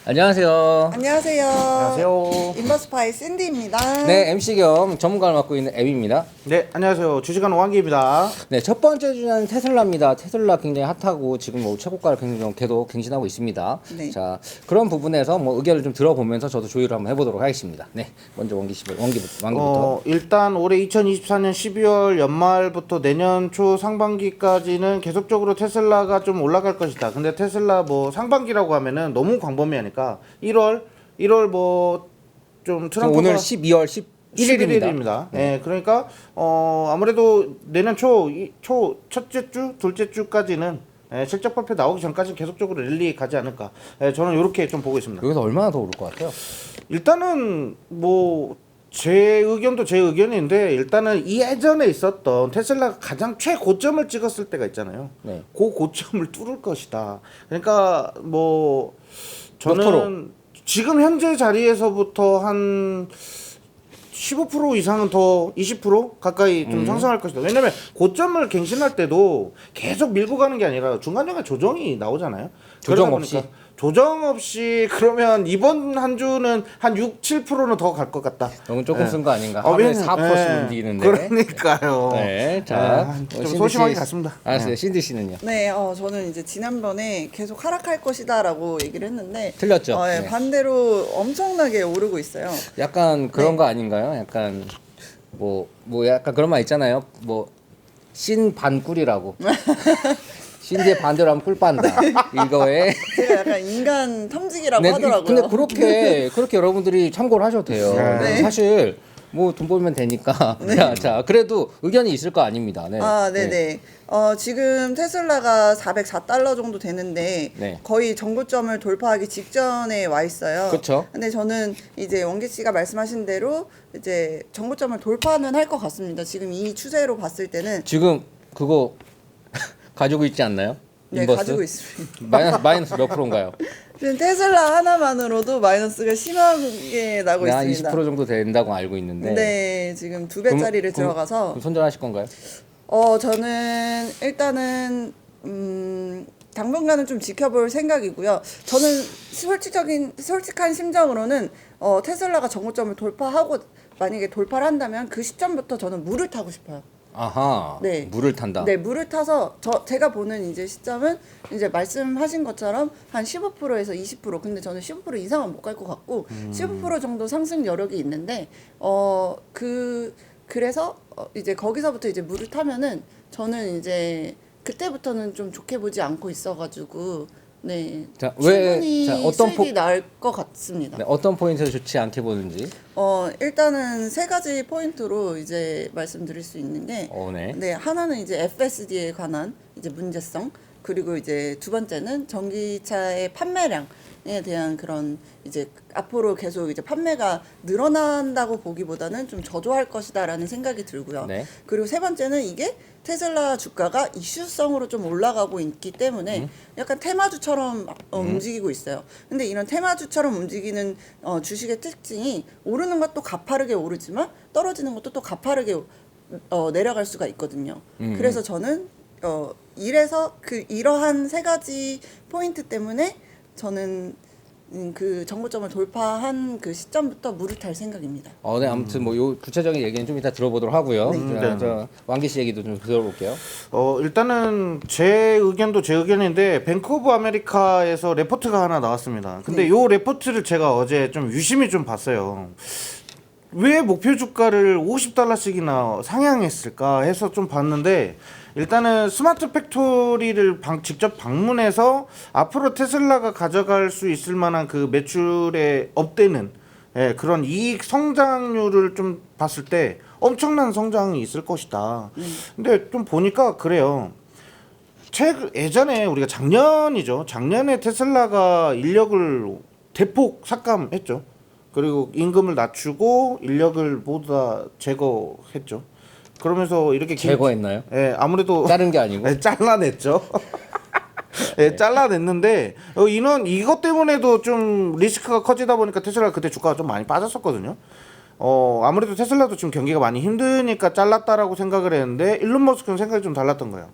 안녕하세요. 안녕하세요. 안녕하세요. 인버스파이 샌디입니다. 네, MC 겸 전문가를 맡고 있는 앱입니다. 네, 안녕하세요. 주식하는 왕기입니다. 네, 첫 번째 주제는 테슬라입니다. 테슬라 굉장히 핫하고 지금 뭐 최고가를 굉장히 계속 갱신하고 있습니다. 네. 자, 그런 부분에서 뭐 의견을 좀 들어보면서 저도 조율을 한번 해보도록 하겠습니다. 네, 먼저 왕기부터. 일단 올해 2024년 12월 연말부터 내년 초 상반기까지는 계속적으로 테슬라가 좀 올라갈 것이다. 근데 테슬라 뭐 상반기라고 하면은 너무 광범위하니까 1월 뭐 좀 트럼프가 오늘 12월 11일입니다. 네, 그러니까 아무래도 내년 초 첫째 주, 둘째 주까지는 실적 발표 나오기 전까지는 계속적으로 랠리 가지 않을까. 저는 이렇게 좀 보고 있습니다. 여기서 얼마나 더 오를 것 같아요? 일단은 뭐 제 의견도 제 의견인데 일단은 이 예전에 있었던 테슬라가 가장 최고점을 찍었을 때가 있잖아요. 네. 그 고점을 뚫을 것이다. 그러니까 뭐 몇 저는 지금 현재 자리에서부터 한 15% 이상은 더 20% 가까이 좀 상승할 것이다. 왜냐면 고점을 갱신할 때도 계속 밀고 가는 게 아니라 중간중간 조정이 나오잖아요. 조정 그러다 없이? 보니까 조정 없이 그러면 이번 한 주는 한 6, 7%는 더 갈 것 같다. 너무 조금 쓴 거 아닌가? 어, 하루에 왜냐면- 4%씩 예, 움직이는데. 그러니까요. 네, 자, 좀 신디 소심하게 씨. 갔습니다. 알았어요. 신디 씨는요? 네, 저는 이제 지난번에 계속 하락할 것이다라고 얘기를 했는데 틀렸죠? 예, 네. 반대로 엄청나게 오르고 있어요. 약간 그런 네. 거 아닌가요? 약간 뭐 약간 그런 말 있잖아요. 뭐 신반 꿀이라고. 신디의 반대로 하면 꿀 빤다. 이거에 제가 약간 인간 탐지기라고 네, 하더라고요. 근데 그렇게 여러분들이 참고를 하셔도 돼요. 네. 사실 뭐 돈 벌면 되니까. 자, 그래도 의견이 있을 거 아닙니다. 네. 네네. 지금 테슬라가 404달러 정도 되는데 네. 거의 정고점을 돌파하기 직전에 와 있어요. 그쵸. 근데 저는 이제 원기 씨가 말씀하신 대로 이제 정고점을 돌파는 할 것 같습니다. 지금 이 추세로 봤을 때는 지금 그거 가지고 있지 않나요? 네, 인버스? 가지고 있습니다. 마이너스 몇 프로인가요? 지금 테슬라 하나만으로도 마이너스가 심하게 나고 네, 한 있습니다. 20% 정도 된다고 알고 있는데. 네, 지금 2배짜리를 들어가서 그럼 손절하실 건가요? 저는 일단은 당분간은 좀 지켜볼 생각이고요. 저는 솔직한 심정으로는 테슬라가 정고점을 돌파하고 만약에 돌파를 한다면 그 시점부터 저는 물을 타고 싶어요. 아하. 네. 물을 탄다. 네, 물을 타서 제가 보는 이제 시점은 이제 말씀하신 것처럼 한 15%에서 20%. 근데 저는 15% 이상은 못 갈 것 같고 15% 정도 상승 여력이 있는데 그래서 이제 거기서부터 이제 물을 타면은 저는 이제 그때부터는 좀 좋게 보지 않고 있어가지고 네. 자, 왜- 충분히 자, 어떤 수익이 나을 것 같습니다. 네, 어떤 포인트를 좋지 않게 보는지. 일단은 세 가지 포인트로 이제 말씀드릴 수 있는 게 네. 네, 하나는 이제 FSD에 관한 이제 문제성, 그리고 이제 두 번째는 전기차의 판매량에 대한 그런 이제 앞으로 계속 이제 판매가 늘어난다고 보기보다는 좀 저조할 것이다라는 생각이 들고요. 네. 그리고 세 번째는 이게 테슬라 주가가 이슈성으로 좀 올라가고 있기 때문에 약간 테마주처럼 움직이고 있어요. 근데 이런 테마주처럼 움직이는 주식의 특징이 오르는 것도 가파르게 오르지만 떨어지는 것도 또 가파르게 내려갈 수가 있거든요. 그래서 저는 이래서 이러한 세 가지 포인트 때문에 저는 그 정고점을 돌파한 그 시점부터 물을 탈 생각입니다. 네, 아무튼 뭐 요 구체적인 얘기는 좀 이따 들어보도록 하고요. 자, 네. 저 왕기 씨 얘기도 좀 들어볼게요. 일단은 제 의견도 제 의견인데 뱅크 오브 아메리카에서 레포트가 하나 나왔습니다. 근데 네. 요 레포트를 제가 어제 좀 유심히 좀 봤어요. 왜 목표 주가를 50달러씩이나 상향했을까 해서 좀 봤는데 일단은 스마트 팩토리를 직접 방문해서 앞으로 테슬라가 가져갈 수 있을 만한 그 매출에 업되는 그런 이익 성장률을 좀 봤을 때 엄청난 성장이 있을 것이다. 근데 좀 보니까 그래요. 예전에 우리가 작년에 테슬라가 인력을 대폭 삭감했죠. 그리고 임금을 낮추고 인력을 모두 다 제거했죠. 그러면서 이렇게 제거했나요? 아무래도 자른 게 아니고. 잘라냈죠. 잘라냈는데 이것 때문에도 좀 리스크가 커지다 보니까 테슬라 그때 주가가 좀 많이 빠졌었거든요. 아무래도 테슬라도 지금 경기가 많이 힘드니까 잘랐다라고 생각을 했는데 일론 머스크는 생각이 좀 달랐던 거예요.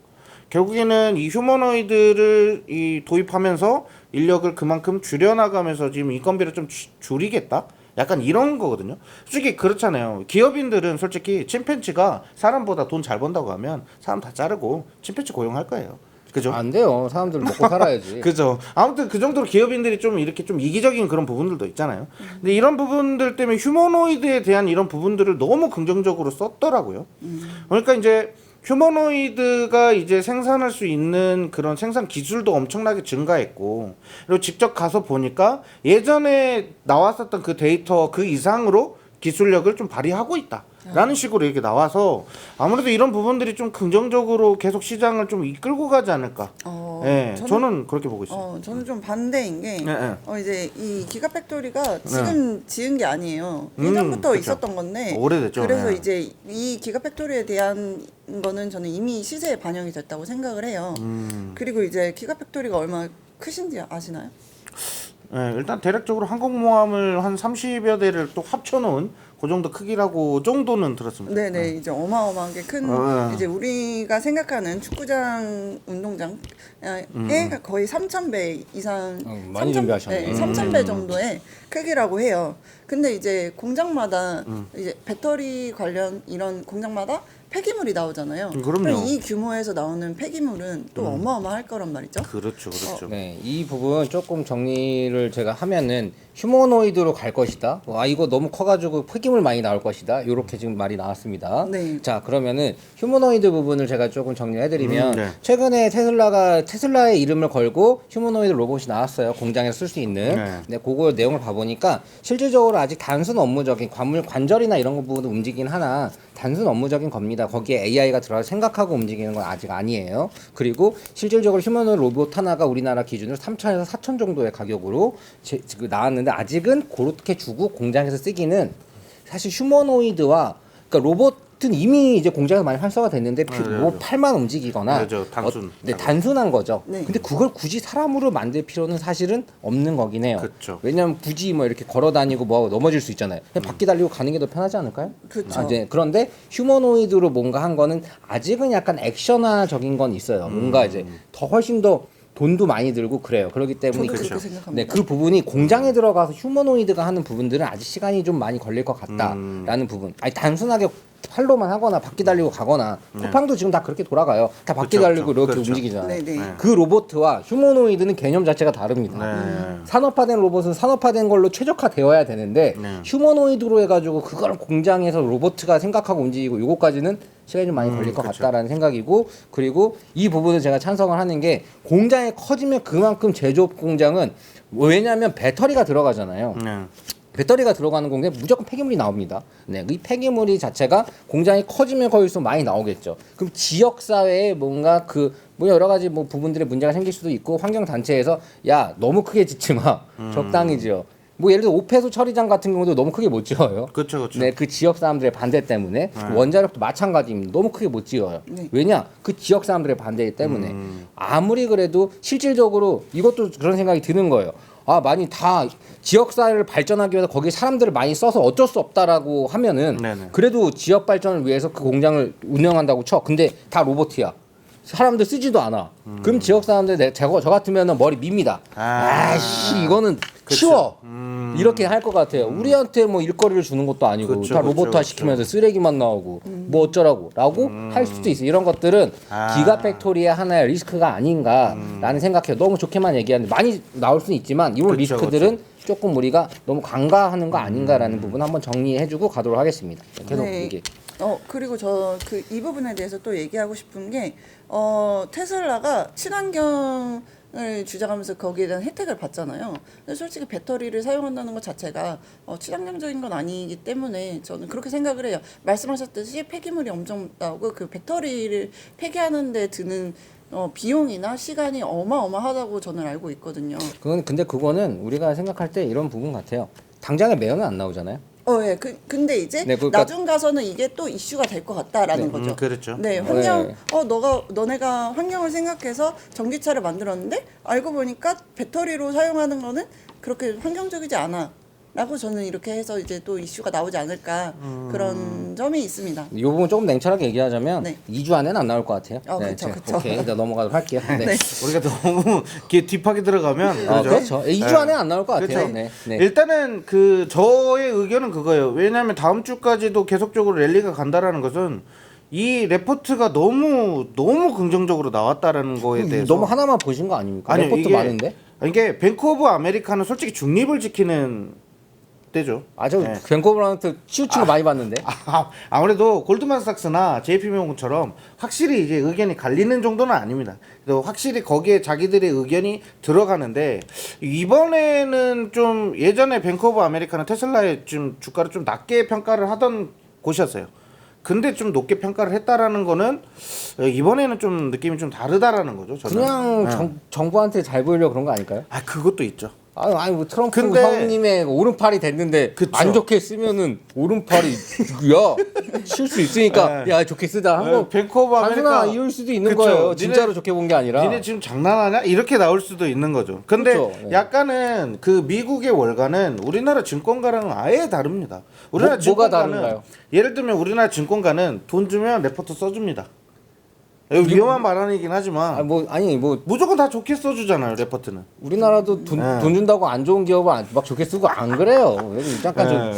결국에는 이 휴머노이드를 도입하면서 인력을 그만큼 줄여나가면서 지금 인건비를 좀 줄이겠다. 약간 이런 거거든요. 솔직히 그렇잖아요. 기업인들은 솔직히 침팬지가 사람보다 돈 잘 번다고 하면 사람 다 자르고 침팬지 고용할 거예요. 그죠? 안 돼요. 사람들 먹고 살아야지. 그죠. 아무튼 그 정도로 기업인들이 좀 이렇게 좀 이기적인 그런 부분들도 있잖아요. 근데 이런 부분들 때문에 휴머노이드에 대한 이런 부분들을 너무 긍정적으로 썼더라고요. 그러니까 이제 휴머노이드가 이제 생산할 수 있는 그런 생산 기술도 엄청나게 증가했고, 그리고 직접 가서 보니까 예전에 나왔었던 그 데이터 그 이상으로 기술력을 좀 발휘하고 있다. 라는 식으로 이렇게 나와서 아무래도 이런 부분들이 좀 긍정적으로 계속 시장을 좀 이끌고 가지 않을까. 예, 저는 그렇게 보고 있어요. 저는 좀 반대인 게 네. 이제 이 기가팩토리가 지금 지은 게 아니에요. 예전부터 그쵸. 있었던 건데 오래됐죠. 그래서 네. 이제 이 기가팩토리에 대한 거는 저는 이미 시세에 반영이 됐다고 생각을 해요. 그리고 이제 기가팩토리가 얼마나 크신지 아시나요? 예, 일단 대략적으로 항공모함을 한 30여 대를 또 합쳐놓은 그 정도 크기라고 정도는 들었습니다. 네네 이제 어마어마하게 큰 이제 우리가 생각하는 축구장 운동장에 거의 3,000배 이상 많이 준비하셨네. 3,000배 정도의 크기라고 해요. 근데 이제 공장마다 이제 배터리 관련 이런 공장마다 폐기물이 나오잖아요. 그럼요. 그럼 이 규모에서 나오는 폐기물은 또 어마어마할 거란 말이죠. 그렇죠, 그렇죠. 네, 이 부분 조금 정리를 제가 하면은 휴머노이드로 갈 것이다. 이거 너무 커가지고 폐기물 많이 나올 것이다. 이렇게 지금 말이 나왔습니다. 네. 자, 그러면은 휴머노이드 부분을 제가 조금 정리해드리면 네. 최근에 테슬라의 이름을 걸고 휴머노이드 로봇이 나왔어요. 공장에서 쓸 수 있는. 네. 근데 그거 내용을 봐보니까 실질적으로 아직 단순 업무적인 관절이나 이런 거 부분도 움직이긴 하나 단순 업무적인 겁니다. 거기에 AI가 들어가서 생각하고 움직이는 건 아직 아니에요. 그리고 실질적으로 휴머노이드 로봇 하나가 우리나라 기준으로 3,000에서 4,000 정도의 가격으로 나왔는데 아직은 그렇게 주고 공장에서 쓰기는 사실 휴머노이드와 그러니까 로봇은 이미 이제 공장에서 많이 활성화 됐는데 로봇 팔만 움직이거나 그렇죠. 단순. 네, 단순한 거죠. 네. 근데 그걸 굳이 사람으로 만들 필요는 사실은 없는 거긴 해요. 그쵸. 왜냐면 굳이 뭐 이렇게 걸어 다니고 뭐 넘어질 수 있잖아요. 그냥 바퀴 달리고 가는 게 더 편하지 않을까요? 그쵸. 네. 그런데 휴머노이드로 뭔가 한 거는 아직은 약간 액션화적인 건 있어요. 뭔가 이제 더 훨씬 더 돈도 많이 들고 그래요. 그렇기 때문에 저도 그렇죠. 그렇게 생각합니다. 네, 그 부분이 공장에 들어가서 휴머노이드가 하는 부분들은 아직 시간이 좀 많이 걸릴 것 같다라는 부분. 아니 단순하게 팔로만 하거나 바퀴 달리고 가거나 쿠팡도 지금 다 그렇게 돌아가요. 다 바퀴 그쵸, 달리고 그쵸. 이렇게 그렇죠. 움직이잖아요. 네네. 그 로봇과 휴머노이드는 개념 자체가 다릅니다. 네. 산업화된 로봇은 산업화된 걸로 최적화되어야 되는데 네. 휴머노이드로 해가지고 그걸 공장에서 로봇가 생각하고 움직이고 요거까지는 시간이 좀 많이 걸릴 것 그쵸. 같다라는 생각이고 그리고 이 부분을 제가 찬성을 하는 게 공장이 커지면 그만큼 제조업 공장은 왜냐하면 배터리가 들어가잖아요. 네. 배터리가 들어가는 공장에 무조건 폐기물이 나옵니다. 네, 이 폐기물이 자체가 공장이 커지면 커질수록 많이 나오겠죠. 그럼 지역 사회에 뭔가 뭐 여러 가지 뭐 부분들의 문제가 생길 수도 있고 환경 단체에서 야 너무 크게 짓지 마, 적당히 지어. 뭐 예를 들어 오폐수 처리장 같은 경우도 너무 크게 못 지어요. 그렇죠, 그렇죠. 네, 그 지역 사람들의 반대 때문에 원자력도 마찬가지입니다. 너무 크게 못 지어요. 네. 왜냐? 그 지역 사람들의 반대 때문에 아무리 그래도 실질적으로 이것도 그런 생각이 드는 거예요. 많이 다 지역 사회를 발전하기 위해서 거기에 사람들을 많이 써서 어쩔 수 없다라고 하면은 네네. 그래도 지역 발전을 위해서 그 공장을 운영한다고 쳐. 근데 다 로봇이야. 사람들 쓰지도 않아. 그럼 지역 사람들 저 같으면은 머리 밉니다. 아씨 이거는 치워. 이렇게 할 것 같아요. 우리한테 뭐 일거리를 주는 것도 아니고 그쵸, 다 그쵸, 로봇화 그쵸. 시키면서 쓰레기만 나오고 뭐 어쩌라고라고 할 수도 있어. 이런 것들은 기가팩토리의 하나의 리스크가 아닌가라는 생각해요. 너무 좋게만 얘기하는데 많이 나올 수는 있지만 이런 그쵸, 리스크들은 조금 우리가 너무 간과하는 거 아닌가라는 부분 한번 정리해주고 가도록 하겠습니다. 계속 네. 얘기. 그리고 저 이 부분에 대해서 또 얘기하고 싶은 게 테슬라가 친환경을 주장하면서 거기에 대한 혜택을 받잖아요. 근데 솔직히 배터리를 사용한다는 것 자체가 친환경적인 건 아니기 때문에 저는 그렇게 생각을 해요. 말씀하셨듯이 폐기물이 엄청 나오고 그 배터리를 폐기하는 데 드는 비용이나 시간이 어마어마하다고 저는 알고 있거든요. 근데 그거는 우리가 생각할 때 이런 부분 같아요. 당장에 매연은 안 나오잖아요. 예. 근데 이제 네, 그러니까- 나중 가서는 이게 또 이슈가 될 것 같다라는 거죠. 그렇죠. 네, 너네가 환경을 생각해서 전기차를 만들었는데 알고 보니까 배터리로 사용하는 거는 그렇게 환경적이지 않아. 라고 저는 이렇게 해서 이제 또 이슈가 나오지 않을까 그런 점이 있습니다. 이 부분 조금 냉철하게 얘기하자면 네. 2주 안에는 안 나올 것 같아요. 그쵸, 제가- 그쵸. 오케이, 이제 넘어가도록 할게요. 네. 네. 우리가 너무 딥하게 들어가면 그렇죠. 2주 네. 안에 안 나올 것 같아요. 그렇죠. 네. 네. 일단은 그 저의 의견은 그거예요. 왜냐하면 다음 주까지도 계속적으로 랠리가 간다라는 것은 이 레포트가 너무 긍정적으로 나왔다라는 거에 대해서 너무 하나만 보신 거 아닙니까? 아니요, 레포트 많은데? 이게 뱅크 오브 아메리카는 솔직히 중립을 지키는 때죠. 저 네. 벤코브한테 치우친 거 많이 봤는데. 아무래도 골드만삭스나 JP모건처럼 확실히 이제 의견이 갈리는 정도는 아닙니다. 그래도 확실히 거기에 자기들의 의견이 들어가는데 이번에는 좀 예전에 뱅크 오브 아메리카는 테슬라의 좀 주가를 좀 낮게 평가를 하던 곳이었어요. 근데 좀 높게 평가를 했다라는 거는 이번에는 좀 느낌이 좀 다르다라는 거죠. 저는. 그냥 정부한테 잘 보이려고 그런 거 아닐까요? 그것도 있죠. 아니 뭐 트럼프 근데- 형님의 오른팔이 됐는데 그쵸. 안 좋게 쓰면은 오른팔이 쉴 수 있으니까 야 좋게 쓰자 한거 뱅크 오브 아메리카 단순한 이유일 수도 있는 그쵸. 거예요. 니네- 진짜로 좋게 본 게 아니라. 니네 지금 장난하냐? 이렇게 나올 수도 있는 거죠. 근데 그렇죠. 네. 약간은 그 미국의 월가는 우리나라 증권가랑은 아예 다릅니다. 우리나라 뭐가 증권가는 다른가요? 예를 들면 우리나라 증권가는 돈 주면 레포트 써줍니다. 위험한 발언이긴 하지만 뭐 무조건 다 좋게 써주잖아요. 레포트는. 우리나라도 돈 준다고 안 좋은 기업을 막 좋게 쓰고 안 그래요. 그래서 약간 좀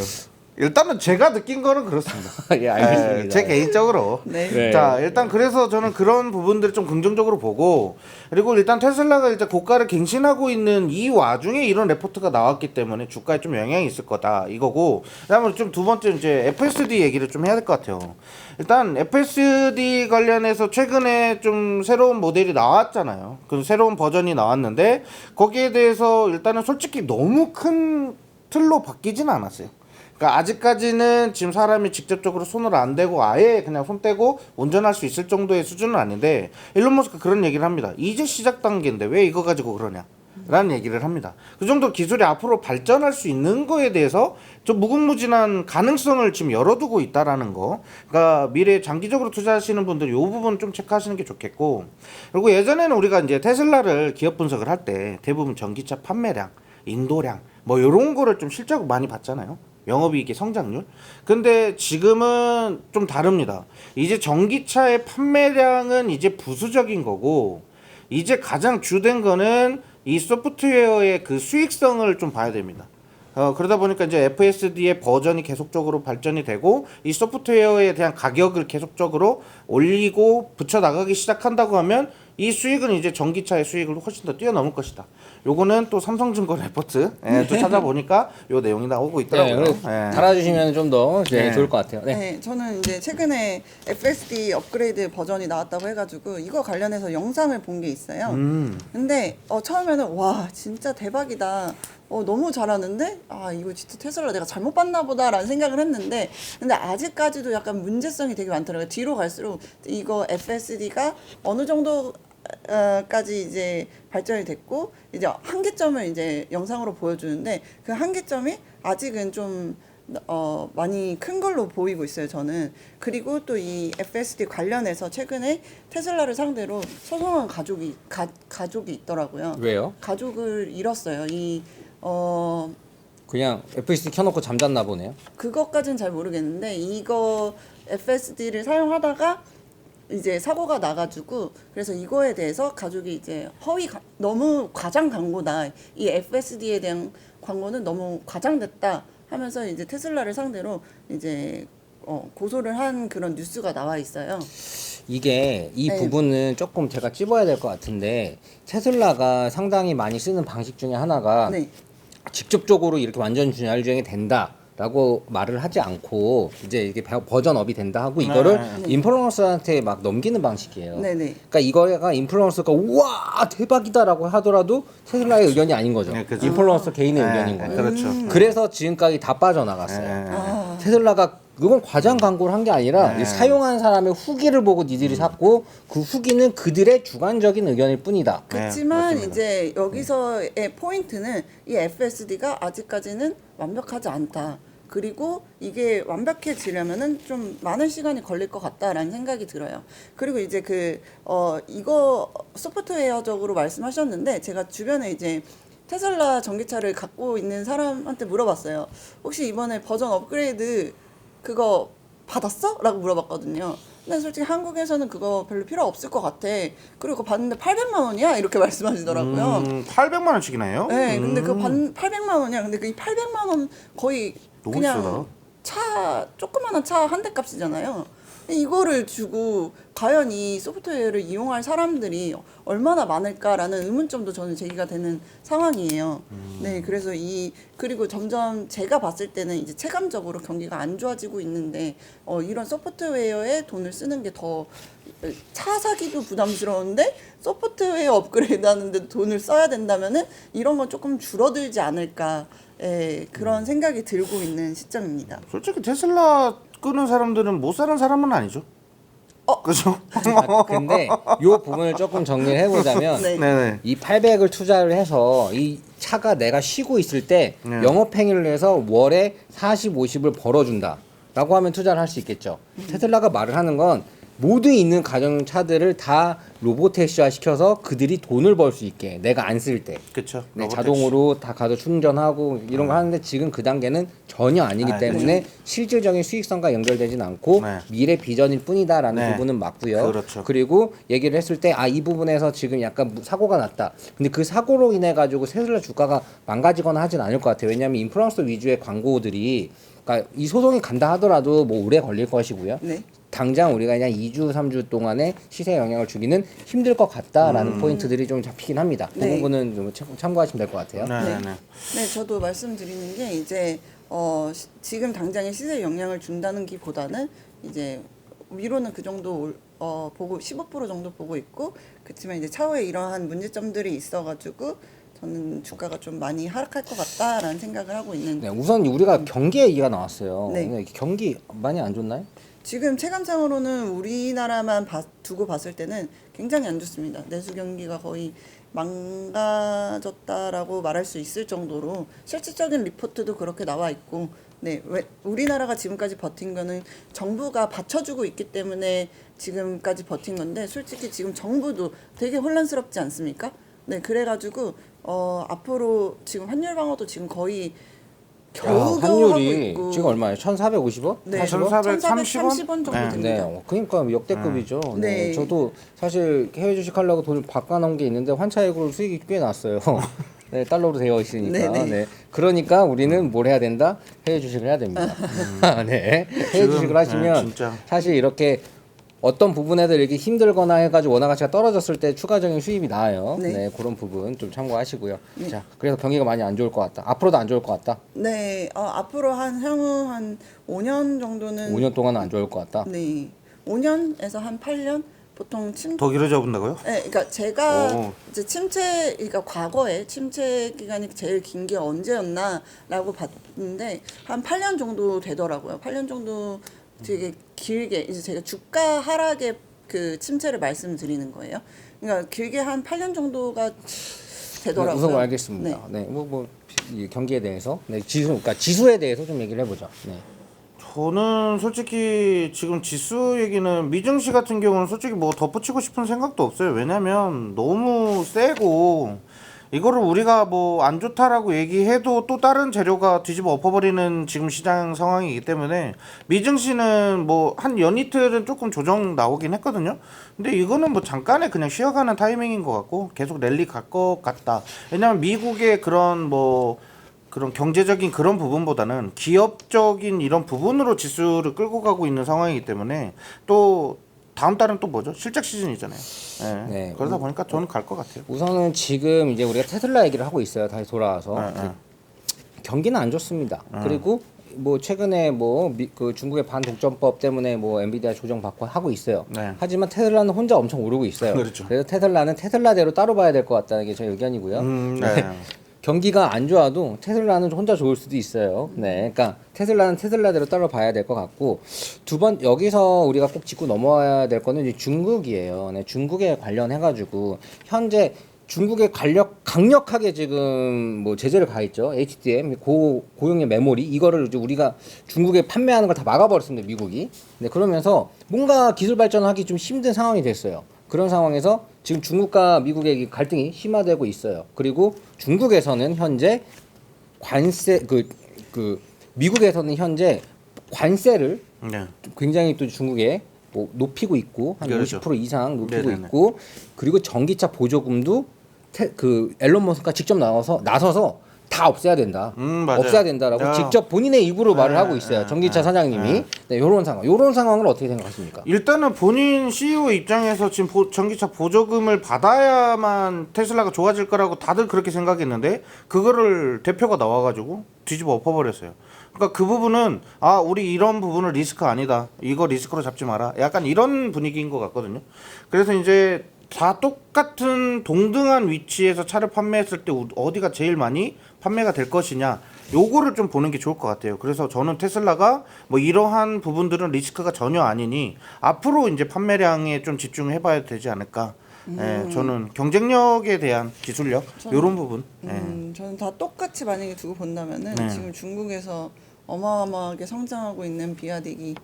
일단은 제가 느낀 거는 그렇습니다. 예, 알겠습니다. 제 개인적으로. 네. 네. 자, 일단 그래서 저는 그런 부분들을 좀 긍정적으로 보고, 그리고 일단 테슬라가 일단 고가를 갱신하고 있는 이 와중에 이런 레포트가 나왔기 때문에 주가에 좀 영향이 있을 거다 이거고, 그다음에 좀 두 번째 이제 FSD 얘기를 좀 해야 될 것 같아요. 일단 FSD 관련해서 최근에 좀 새로운 모델이 나왔잖아요. 그 새로운 버전이 나왔는데 거기에 대해서 일단은 솔직히 너무 큰 틀로 바뀌진 않았어요. 그러니까 아직까지는 지금 사람이 직접적으로 손을 안 대고 아예 그냥 손 떼고 운전할 수 있을 정도의 수준은 아닌데 일론 머스크 그런 얘기를 합니다. 이제 시작 단계인데 왜 이거 가지고 그러냐 라는 얘기를 합니다. 그 정도 기술이 앞으로 발전할 수 있는 거에 대해서 좀 무궁무진한 가능성을 지금 열어두고 있다라는 거. 그러니까 미래에 장기적으로 투자하시는 분들 이 부분 좀 체크하시는 게 좋겠고, 그리고 예전에는 우리가 이제 테슬라를 기업 분석을 할 때 대부분 전기차 판매량, 인도량 뭐 이런 거를 좀 실적으로 많이 봤잖아요. 영업이익의 성장률. 근데 지금은 좀 다릅니다. 이제 전기차의 판매량은 이제 부수적인 거고, 이제 가장 주된 거는 이 소프트웨어의 그 수익성을 좀 봐야 됩니다. 그러다 보니까 이제 FSD의 버전이 계속적으로 발전이 되고 이 소프트웨어에 대한 가격을 계속적으로 올리고 붙여 나가기 시작한다고 하면 이 수익은 이제 전기차의 수익을 훨씬 더 뛰어넘을 것이다. 요거는 또 삼성증권 레포트 또 찾아보니까 요 내용이 나오고 있더라고요. 그래서 달아주시면 좀 더 좋을 것 같아요. 네. 네, 저는 이제 최근에 FSD 업그레이드 버전이 나왔다고 해가지고 이거 관련해서 영상을 본 게 있어요. 근데 처음에는 와 진짜 대박이다. 너무 잘하는데 이거 진짜 테슬라 내가 잘못 봤나 보다라는 생각을 했는데 근데 아직까지도 약간 문제성이 되게 많더라고요. 뒤로 갈수록 이거 FSD가 어느 정도 까지 이제 발전이 됐고 이제 한계점을 이제 영상으로 보여주는데 그 한계점이 아직은 좀 많이 큰 걸로 보이고 있어요, 저는. 그리고 또 이 FSD 관련해서 최근에 테슬라를 상대로 소송한 가족이 있더라고요. 왜요? 가족을 잃었어요. 그냥 FSD 켜놓고 잠잤나 보네요. 그것까지는 잘 모르겠는데 이거 FSD를 사용하다가 이제 사고가 나가지고 그래서 이거에 대해서 가족이 이제 너무 과장 광고다. 이 FSD에 대한 광고는 너무 과장됐다 하면서 이제 테슬라를 상대로 이제 고소를 한 그런 뉴스가 나와 있어요. 이게 이 네. 부분은 조금 제가 찝어야 될 것 같은데 테슬라가 상당히 많이 쓰는 방식 중에 하나가 네. 직접적으로 이렇게 완전 자율주행이 된다라고 말을 하지 않고 이제 이게 버전업이 된다 하고 이거를 인플루언서한테 막 넘기는 방식이에요. 네네. 그러니까 이거가 인플루언서가 우와 대박이다라고 하더라도 테슬라의 의견이 아닌 거죠. 네, 그죠. 인플루언서 개인의 의견인 거예요. 그렇죠. 그래서 지금까지 다 빠져나갔어요. 테슬라가 그건 과장 광고를 한 게 아니라 이 사용한 사람의 후기를 보고 니들이 샀고 그 후기는 그들의 주관적인 의견일 뿐이다. 그렇지만 맞습니다. 이제 여기서의 포인트는 이 FSD가 아직까지는 완벽하지 않다. 그리고 이게 완벽해지려면은 좀 많은 시간이 걸릴 것 같다라는 생각이 들어요. 그리고 이제 이거 소프트웨어적으로 말씀하셨는데 제가 주변에 이제 테슬라 전기차를 갖고 있는 사람한테 물어봤어요. 혹시 이번에 버전 업그레이드 그거 받았어? 라고 물어봤거든요. 근데 솔직히 한국에서는 그거 별로 필요 없을 것 같아. 그리고 그거 봤는데 800만 원이야? 이렇게 말씀하시더라고요. 800만 원씩이나 해요? 네, 근데 그 800만 원이야. 근데 그 800만 원 거의 너무 그냥 비싸다. 차 조그마한 차 한 대 값이잖아요. 이거를 주고 과연 이 소프트웨어를 이용할 사람들이 얼마나 많을까라는 의문점도 저는 제기가 되는 상황이에요. 네, 그래서 그리고 점점 제가 봤을 때는 이제 체감적으로 경기가 안 좋아지고 있는데 이런 소프트웨어에 돈을 쓰는 게 더 차 사기도 부담스러운데 소프트웨어 업그레이드 하는데 돈을 써야 된다면은 이런 건 조금 줄어들지 않을까 그런 생각이 들고 있는 시점입니다. 솔직히 테슬라 끄는 사람들은 못 사는 사람은 아니죠. 그죠? 근데 요 부분을 조금 정리를 해보자면 네. 네네. 이 800을 투자를 해서 이 차가 내가 쉬고 있을 때 네. 영업행위를 해서 월에 40, 50을 벌어준다 라고 하면 투자를 할 수 있겠죠. 테슬라가 말을 하는 건 모두 있는 가정차들을 다 로보택시화 시켜서 그들이 돈을 벌 수 있게 내가 안 쓸 때 그쵸. 네, 로보택시. 자동으로 다 가서 충전하고 이런 거 하는데 지금 그 단계는 전혀 아니기 때문에 실질적인 수익성과 연결되진 않고 네. 미래 비전일 뿐이다라는 네. 부분은 맞고요. 그렇죠. 그리고 얘기를 했을 때 이 부분에서 지금 약간 사고가 났다. 근데 그 사고로 인해 가지고 테슬라 주가가 망가지거나 하진 않을 것 같아요. 왜냐하면 인플루언서 위주의 광고들이 그러니까 이 소송이 간다 하더라도 뭐 오래 걸릴 것이고요. 네. 당장 우리가 그냥 2주, 3주 동안에 시세에 영향을 주기는 힘들 것 같다라는 포인트들이 좀 잡히긴 합니다. 그 네. 부분은 좀 참고하시면 될 것 같아요. 네네네. 네, 저도 말씀드리는 게 이제 지금 당장의 시세에 영향을 준다는 기보다는 이제 위로는 그 정도 보고 15% 정도 보고 있고 그렇지만 이제 차후에 이러한 문제점들이 있어가지고 저는 주가가 좀 많이 하락할 것 같다라는 생각을 하고 있는. 네, 우선 우리가 경기 얘기가 나왔어요. 네. 네, 많이 많이 안 좋나요? 지금 체감상으로는 우리나라만 두고 봤을 때는 굉장히 안 좋습니다. 내수 경기가 거의 망가졌다라고 말할 수 있을 정도로 실질적인 리포트도 그렇게 나와 있고, 네, 왜 우리나라가 지금까지 버틴 거는 정부가 받쳐주고 있기 때문에 지금까지 버틴 건데 솔직히 지금 정부도 되게 혼란스럽지 않습니까? 네, 그래가지고 앞으로 지금 환율 방어도 지금 거의 겨우겨우 하고 환율이 있고 지금 얼마예요? 1,450원? 네, 1,430원? 1,430원 정도 네. 됩니다. 네, 그러니까 역대급이죠. 네. 네. 저도 사실 해외 주식 하려고 돈을 바꿔놓은 게 있는데 환차익으로 수익이 꽤 났어요. 네, 달러로 되어 있으니까. 네네. 네. 그러니까 우리는 뭘 해야 된다? 해외 주식을 해야 됩니다. 네. 해외 지금, 주식을 하시면 진짜. 사실 이렇게 어떤 부분에도 이렇게 힘들거나 해가지고 원화 가치가 떨어졌을 때 추가적인 수입이 나와요. 네. 네, 그런 부분 좀 참고하시고요. 자, 그래서 경기가 많이 안 좋을 것 같다. 앞으로도 안 좋을 것 같다. 네, 앞으로 향후 한 5년 정도는 5년 동안은 안 좋을 것 같다. 네, 5년에서 한 8년 보통 더 길어져 본다고요? 네, 그러니까 제가 오. 이제 그러니까 과거에 침체 기간이 제일 긴 게 언제였나라고 봤는데 한 8년 정도 되더라고요. 8년 정도 되게 길게 이제 제가 주가 하락의 그 침체를 말씀드리는 거예요. 그러니까 길게 한 8년 정도가 되더라고요. 우선 알겠습니다. 네, 이 경기에 대해서, 네, 그러니까 지수에 대해서 좀 얘기를 해보죠. 네. 저는 솔직히 지금 지수 얘기는 미증시 같은 경우는 솔직히 뭐 덧붙이고 싶은 생각도 없어요. 왜냐면 너무 세고 이거를 우리가 뭐 안 좋다라고 얘기해도 또 다른 재료가 뒤집어 엎어버리는 지금 시장 상황이기 때문에 미증시는 뭐 한 연이틀은 조금 조정 나오긴 했거든요. 근데 이거는 뭐 잠깐의 그냥 쉬어가는 타이밍인 것 같고 계속 랠리 갈 것 같다. 왜냐면 미국의 그런 경제적인 그런 부분보다는 기업적인 이런 부분으로 지수를 끌고 가고 있는 상황이기 때문에 또 다음 달은 또 뭐죠? 실적 시즌이잖아요. 네. 네. 그러다 보니까 저는 갈 것 같아요. 우선은 지금 이제 우리가 테슬라 얘기를 하고 있어요. 다시 돌아와서 네. 경기는 안 좋습니다. 그리고 뭐 최근에 그 중국의 반독점법 때문에 뭐 엔비디아 조정받고 하고 있어요. 네. 하지만 테슬라는 혼자 엄청 오르고 있어요. 그렇죠. 그래서 테슬라는 테슬라대로 따로 봐야 될 것 같다는 게 제 의견이고요. 네. 경기가 안 좋아도 테슬라는 혼자 좋을 수도 있어요. 네, 그러니까 테슬라는 테슬라대로 따로 봐야 될 것 같고 두 번 여기서 우리가 꼭 짚고 넘어와야 될 거는 이제 중국이에요. 네, 중국에 관련해가지고 현재 중국의 강력하게 지금 뭐 제재를 가했죠. HDM 고용의 메모리 이거를 이제 우리가 중국에 판매하는 걸 다 막아버렸습니다. 미국이. 네, 그러면서 뭔가 기술 발전하기 좀 힘든 상황이 됐어요. 그런 상황에서 지금 중국과 미국의 갈등이 심화되고 있어요. 그리고 중국에서는 현재 관세 미국에서는 현재 관세를 네. 굉장히 또 중국에 뭐 높이고 있고 한 그렇죠. 50% 이상 높이고 네네네. 있고 그리고 전기차 보조금도 앨런 머스크가 직접 나서서 다 없애야 된다. 맞아요. 없애야 된다라고 야. 직접 본인의 입으로 말을 네, 하고 있어요. 네, 전기차 네, 사장님이. 네, 요런 상황을 어떻게 생각하십니까? 일단은 본인 CEO 입장에서 지금 전기차 보조금을 받아야만 테슬라가 좋아질 거라고 다들 그렇게 생각했는데 그거를 대표가 나와가지고 뒤집어 엎어버렸어요. 그러니까 그 부분은 우리 이런 부분은 리스크 아니다. 이거 리스크로 잡지 마라. 약간 이런 분위기인 것 같거든요. 그래서 이제 다 똑같은 동등한 위치에서 차를 판매했을 때 어디가 제일 많이 판매가 될 것이냐 요거를 좀 보는 게 좋을 것 같아요. 그래서 저는 테슬라가 뭐 이러한 부분들은 리스크가 전혀 아니니 앞으로 이제 판매량에 좀 집중해 봐야 되지 않을까. 예, 저는 경쟁력에 대한 기술력 요런 부분. 저는 다 똑같이 만약에 두고 본다면은 네. 지금 중국에서 어마어마하게 성장하고 있는 비아딕이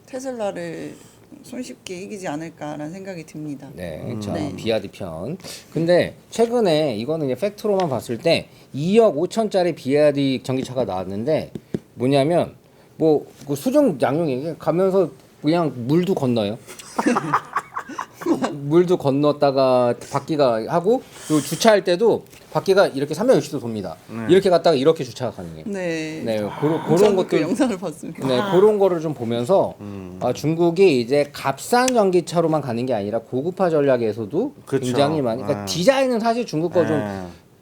테슬라를 손쉽게 이기지 않을까라는 생각이 듭니다. 네, 자 네. 비아디 편. 근데 최근에 이거는 이제 팩트로만 봤을 때 2억 5천짜리 비아디 전기차가 나왔는데 뭐냐면 그 수중 양용이 가면서 그냥 물도 건너요. 물도 건넜다가 바퀴가 하고 그리고 주차할 때도 바퀴가 이렇게 360도 돕니다. 이렇게 갔다가 이렇게 주차가 가능해요. 네. 네, 그런 저도 것도 그 영상을 봤습니다. 네, 그런 거를 좀 보면서 중국이 이제 값싼 전기차로만 가는 게 아니라 고급화 전략에서도 그쵸. 굉장히 많이. 그러니까 디자인은 사실 중국 거 좀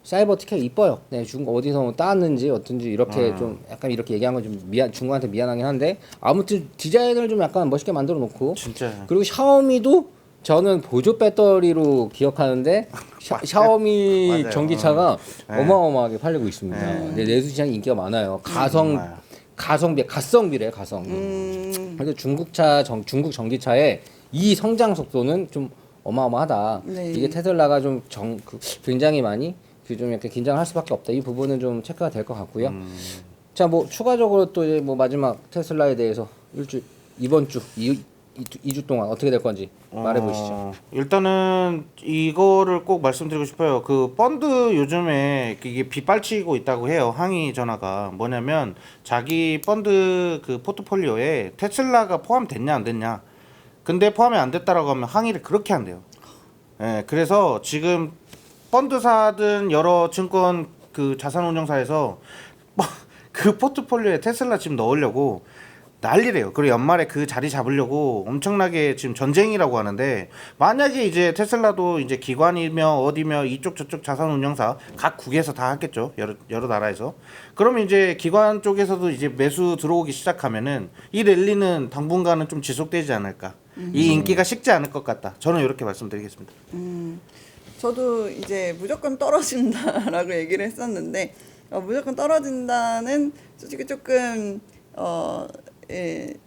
사이버 티켓 이뻐요. 네, 중국 어디서 뭐 따왔는지 어떤지 이렇게 좀 약간 이렇게 얘기한 건 좀 중국한테 미안하긴 한데 아무튼 디자인을 좀 약간 멋있게 만들어 놓고 진짜. 그리고 샤오미도 저는 보조 배터리로 기억하는데 샤오미 맞아요. 전기차가 네. 어마어마하게 팔리고 있습니다. 네, 내수 시장에 인기가 많아요. 가성비래 가성. 그래서 중국 전기차의 이 성장 속도는 좀 어마어마하다. 네. 이게 테슬라가 좀 굉장히 많이 좀 이렇게 긴장할 수밖에 없다. 이 부분은 좀 체크가 될 것 같고요. 자, 뭐 추가적으로 또 이제 뭐 마지막 테슬라에 대해서 이번 주 2주 동안 어떻게 될 건지 말해 보시죠. 일단은 이거를 꼭 말씀드리고 싶어요. 그 펀드 요즘에 이게 빗발치고 있다고 해요. 항의 전화가 뭐냐면 자기 펀드 그 포트폴리오에 테슬라가 포함됐냐 안 됐냐. 근데 포함이 안 됐다라고 하면 항의를 그렇게 한대요. 예, 그래서 지금 펀드사든 여러 증권 그 자산운용사에서 그 포트폴리오에 테슬라 지금 넣으려고 난리래요. 그리고 연말에 그 자리 잡으려고 엄청나게 지금 전쟁이라고 하는데 만약에 이제 테슬라도 이제 기관이며 어디며 이쪽 저쪽 자산운용사 각 국에서 다 하겠죠. 여러 나라에서. 그러면 이제 기관 쪽에서도 이제 매수 들어오기 시작하면은 이 랠리는 당분간은 좀 지속되지 않을까. 이 인기가 식지 않을 것 같다. 저는 이렇게 말씀드리겠습니다. 저도 이제 무조건 떨어진다라고 얘기를 했었는데 무조건 떨어진다는 솔직히 조금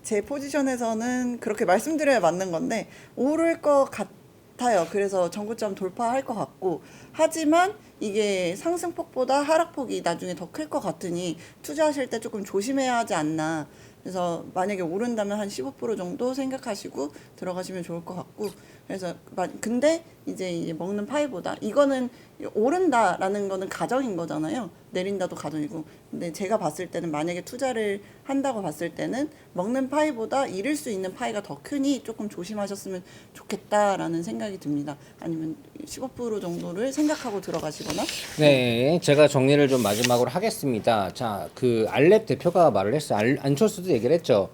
제 포지션에서는 그렇게 말씀드려야 맞는 건데 오를 것 같아요. 그래서 전고점 돌파할 것 같고 하지만 이게 상승폭보다 하락폭이 나중에 더 클 것 같으니 투자하실 때 조금 조심해야 하지 않나. 그래서 만약에 오른다면 한 15% 정도 생각하시고 들어가시면 좋을 것 같고 그래서 근데 이제 먹는 파이보다 이거는 오른다라는 거는 가정인 거잖아요. 내린다도 가정이고. 근데 제가 봤을 때는 만약에 투자를 한다고 봤을 때는 먹는 파이보다 잃을 수 있는 파이가 더 크니 조금 조심하셨으면 좋겠다라는 생각이 듭니다. 아니면 15% 정도를 생각하고 들어가시거나. 네, 제가 정리를 좀 마지막으로 하겠습니다. 자, 그 알렙 대표가 말을 했어요. 안철수도 얘기를 했죠.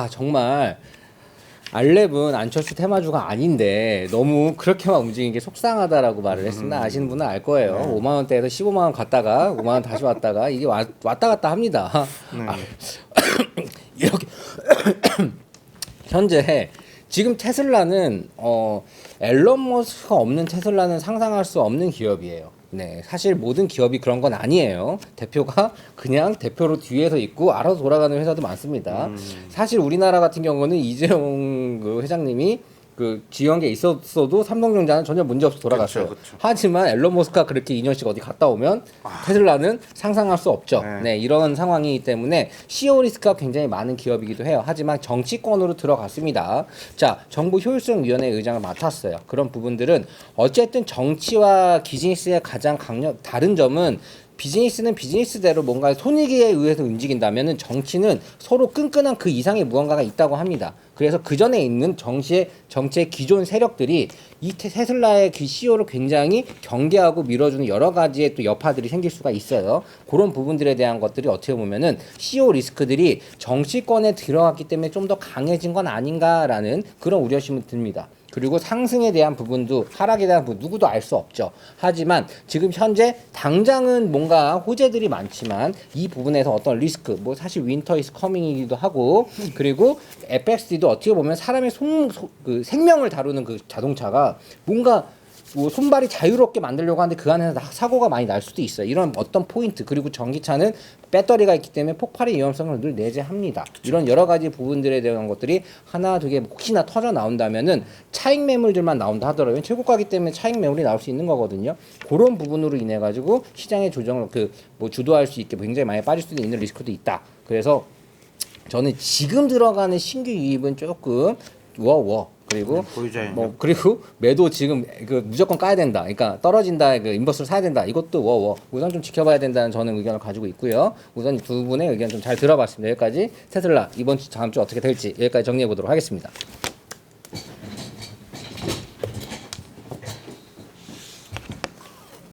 정말 알렙은 안철수 테마주가 아닌데 너무 그렇게만 움직이는 게 속상하다라고 말을 했습니다. 아시는 분은 알 거예요. 5만 원대에서 15만 원 갔다가 5만 원 다시 왔다가 이게 왔다 갔다 합니다. 이렇게 현재 지금 테슬라는 앨런 머스크가 없는 테슬라는 상상할 수 없는 기업이에요. 네, 사실 모든 기업이 그런 건 아니에요. 대표가 그냥 대표로 뒤에서 있고 알아서 돌아가는 회사도 많습니다. 사실 우리나라 같은 경우는 이재용 그 회장님이 그 지연게 있었어도 삼성전자는 전혀 문제 없이 돌아갔어요. 그쵸. 하지만 앨런 머스크가 그렇게 2년씩 어디 갔다 오면 테슬라는 상상할 수 없죠. 네, 이런 상황이기 때문에 CEO 리스크가 굉장히 많은 기업이기도 해요. 하지만 정치권으로 들어갔습니다. 자, 정부 효율성위원회 의장을 맡았어요. 그런 부분들은 어쨌든 정치와 비즈니스의 가장 다른 점은 비즈니스는 비즈니스대로 뭔가 손익에 의해서 움직인다면은 정치는 서로 끈끈한 그 이상의 무언가가 있다고 합니다. 그래서 그 전에 있는 정치의 기존 세력들이 이 테슬라의 그 CEO를 굉장히 경계하고 밀어주는 여러 가지의 또 여파들이 생길 수가 있어요. 그런 부분들에 대한 것들이 어떻게 보면은 CEO 리스크들이 정치권에 들어갔기 때문에 좀 더 강해진 건 아닌가라는 그런 우려심이 듭니다. 그리고 상승에 대한 부분도 하락에 대한 부분 누구도 알 수 없죠. 하지만 지금 현재 당장은 뭔가 호재들이 많지만 이 부분에서 어떤 리스크, 뭐 사실 윈터 이즈 커밍이기도 하고 그리고 FXD도 어떻게 보면 사람의 그 생명을 다루는 그 자동차가 뭔가 뭐 손발이 자유롭게 만들려고 하는데 그 안에서 사고가 많이 날 수도 있어요. 이런 어떤 포인트 그리고 전기차는 배터리가 있기 때문에 폭발의 위험성을 늘 내재합니다. 이런 여러 가지 부분들에 대한 것들이 하나 두 개 혹시나 터져 나온다면은 차익 매물들만 나온다 하더라도 최고가기 때문에 차익 매물이 나올 수 있는 거거든요. 그런 부분으로 인해 가지고 시장의 조정을 뭐 주도할 수 있게 굉장히 많이 빠질 수도 있는 리스크도 있다. 그래서 저는 지금 들어가는 신규 유입은 조금 그리고 보유자예요. 그리고 매도 지금 그 무조건 까야 된다. 그러니까 떨어진다. 그 인버스를 사야 된다. 이것도 우선 좀 지켜봐야 된다는 저는 의견을 가지고 있고요. 우선 두 분의 의견 좀 잘 들어봤습니다. 여기까지 테슬라 이번 주 다음 주 어떻게 될지 여기까지 정리해 보도록 하겠습니다.